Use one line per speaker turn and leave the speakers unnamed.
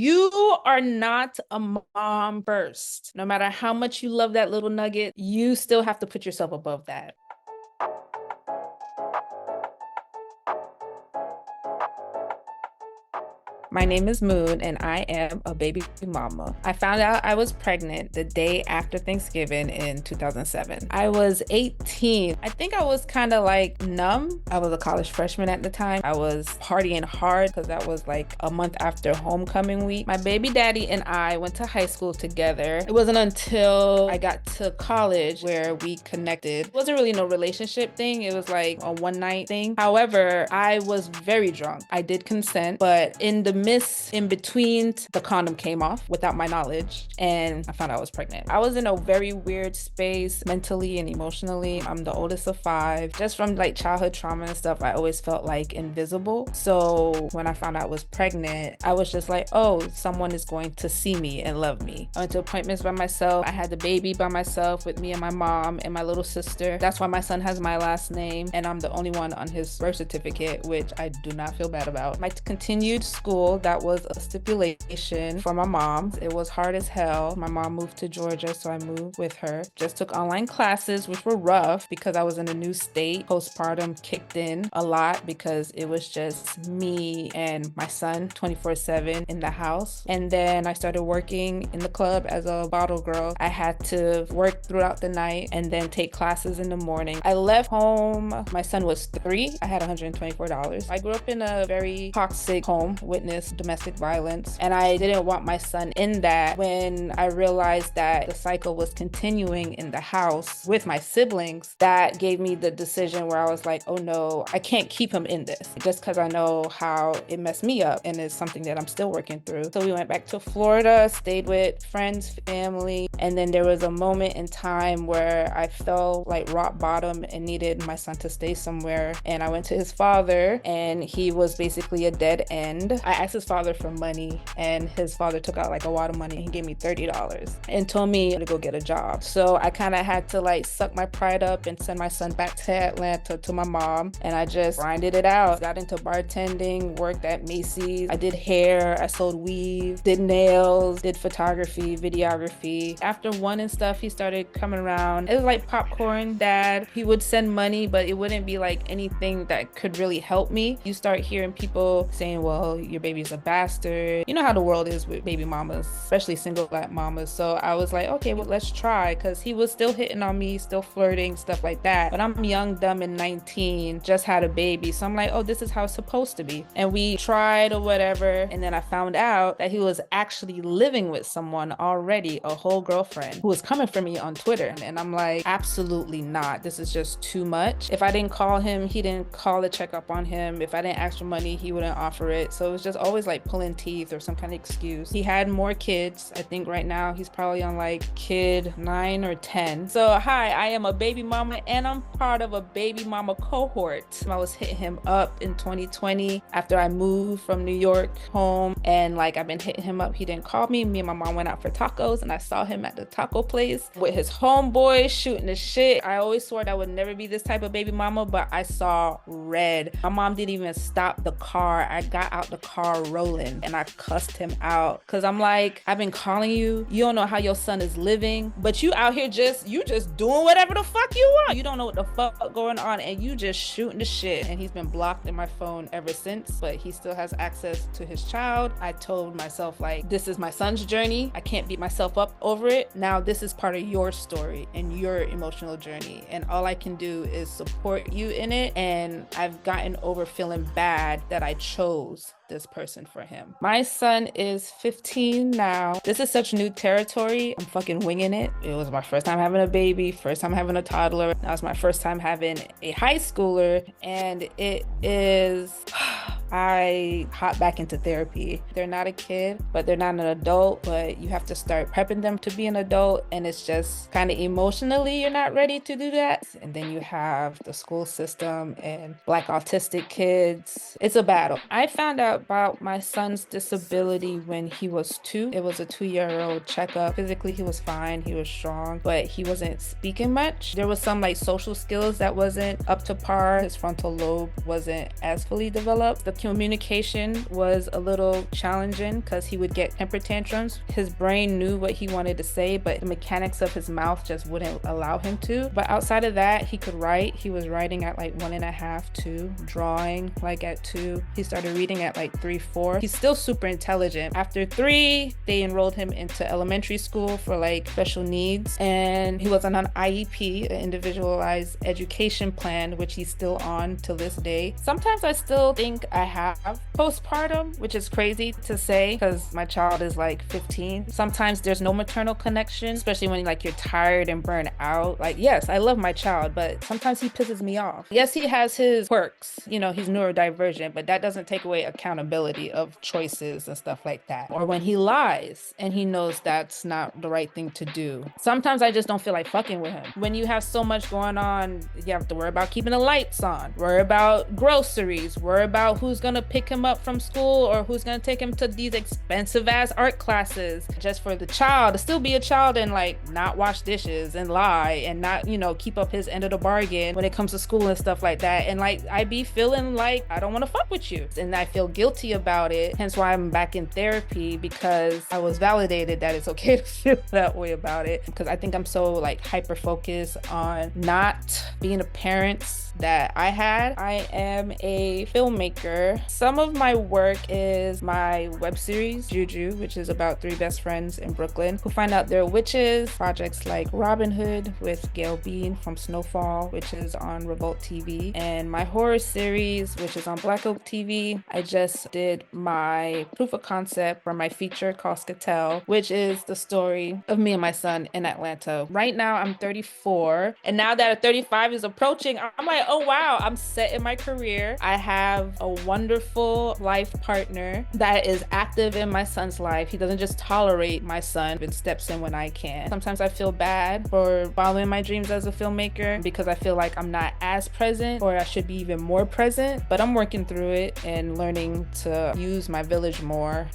You are not a mom first. No matter how much you love that little nugget, you still have to put yourself above that. My name is Moon, and I am a baby mama. I found out I was pregnant the day after Thanksgiving in 2007. I was 18. I think I was kind of like numb. I was a college freshman at the time. I was partying hard because that was like a month after homecoming week. My baby daddy and I went to high school together. It wasn't until I got to college where we connected. It wasn't really no relationship thing. It was like a one night thing. However, I was very drunk. I did consent, but in the in between, the condom came off without my knowledge, and I found out I was pregnant. I was in a very weird space mentally and emotionally. I'm the oldest of 5. Just from like childhood trauma and stuff, I always felt like invisible. So when I found out I was pregnant, I was just like, oh, someone is going to see me and love me. I went to appointments by myself. I had the baby by myself with me and my mom and my little sister. That's why my son has my last name, and I'm the only one on his birth certificate, which I do not feel bad about. My continued school, that was a stipulation for my mom. It was hard as hell. My mom moved to Georgia, so I moved with her. Just took online classes, which were rough because I was in a new state. Postpartum kicked in a lot because it was just me and my son 24/7 in the house. And then I started working in the club as a bottle girl. I had to work throughout the night and then take classes in the morning. I left home. My son was 3. I had $124. I grew up in a very toxic home, witnessed domestic violence, and I didn't want my son in that. When I realized that the cycle was continuing in the house with my siblings, that gave me the decision where I was like, oh no, I can't keep him in this, just because I know how it messed me up, and it's something that I'm still working through. So we went back to Florida, stayed with friends, family, and then there was a moment in time where I felt like rock bottom and needed my son to stay somewhere, and I went to his father, and he was basically a dead end. I asked his father for money, and his father took out like a wad of money. He gave me $30 and told me to go get a job. So I kind of had to like suck my pride up and send my son back to Atlanta to my mom, and I just grinded it out. Got into bartending, worked at Macy's. I did hair, I sold weave, did nails, did photography, videography. After one and stuff, he started coming around. It was like popcorn dad. He would send money, but it wouldn't be like anything that could really help me. You start hearing people saying, well, your baby's a bastard. You know how the world is with baby mamas, especially single black mamas. So I was like, okay, well, let's try, because he was still hitting on me, still flirting, stuff like that. But I'm young, dumb, and 19, just had a baby. So I'm like, oh, this is how it's supposed to be. And we tried or whatever. And then I found out that he was actually living with someone already, a whole girlfriend, who was coming for me on Twitter. And I'm like, absolutely not. This is just too much. If I didn't call him, he didn't call to check up on him. If I didn't ask for money, he wouldn't offer it. So it was just always like pulling teeth or some kind of excuse. He had more kids. I think right now he's probably on like kid 9 or 10. So hi, I am a baby mama, and I'm part of a baby mama cohort. I was hitting him up in 2020 after I moved from New York home, and like I've been hitting him up. He didn't call me. Me and my mom went out for tacos, and I saw him at the taco place with his homeboy shooting the shit. I always swore that I would never be this type of baby mama, but I saw red. My mom didn't even stop the car. I got out the car rolling, and I cussed him out because I'm like, I've been calling you. You don't know how your son is living, but you out here just doing whatever the fuck you want. You don't know what the fuck going on, and you just shooting the shit. And he's been blocked in my phone ever since, but he still has access to his child. I told myself, like, this is my son's journey. I can't beat myself up over it. Now this is part of your story and your emotional journey, and all I can do is support you in it. And I've gotten over feeling bad that I chose this person for him. My son is 15 now. This is such new territory. I'm fucking winging it. It was my first time having a baby, first time having a toddler. Now it's my first time having a high schooler, and it is I hop back into therapy. They're not a kid, but they're not an adult, but you have to start prepping them to be an adult, and it's just kind of emotionally you're not ready to do that. And then you have the school system and Black autistic kids. It's a battle. I found out about my son's disability when he was 2. It was a 2-year-old checkup. Physically, he was fine. He was strong, but he wasn't speaking much. There was some like social skills that wasn't up to par. His frontal lobe wasn't as fully developed. The Communication was a little challenging because he would get temper tantrums. His brain knew what he wanted to say, but the mechanics of his mouth just wouldn't allow him to. But outside of that, he could write. He was writing at like 1.5, 2, drawing like at 2. He started reading at like 3, 4. He's still super intelligent. After 3, they enrolled him into elementary school for like special needs, and he was on an IEP, an individualized education plan, which he's still on to this day. Sometimes I still think I have postpartum, which is crazy to say because my child is like 15. Sometimes there's no maternal connection, especially when like you're tired and burnt out. Like, yes, I love my child, but sometimes he pisses me off. Yes, he has his quirks, you know, he's neurodivergent, but that doesn't take away accountability of choices and stuff like that. Or when he lies and he knows that's not the right thing to do. Sometimes I just don't feel like fucking with him. When you have so much going on, you have to worry about keeping the lights on, worry about groceries, worry about who's gonna pick him up from school or who's gonna take him to these expensive ass art classes just for the child to still be a child and like not wash dishes and lie and not, you know, keep up his end of the bargain when it comes to school and stuff like that. And like I be feeling like I don't want to fuck with you, and I feel guilty about it. Hence why I'm back in therapy, because I was validated that it's okay to feel that way about it, because I think I'm so like hyper focused on not being a parent that I had. I am a filmmaker. Some of my work is my web series Juju, which is about 3 best friends in Brooklyn who find out they're witches. Projects like Robin Hood with Gail Bean from Snowfall, which is on Revolt TV, and my horror series, which is on Black Oak TV. I just did my proof of concept for my feature called Skettel, which is the story of me and my son in Atlanta. Right now I'm 34, and now that 35 is approaching, I'm like, oh wow, I'm set in my career. I have a wonderful life partner that is active in my son's life. He doesn't just tolerate my son, but steps in when I can. Sometimes I feel bad for following my dreams as a filmmaker because I feel like I'm not as present, or I should be even more present, but I'm working through it and learning to use my village more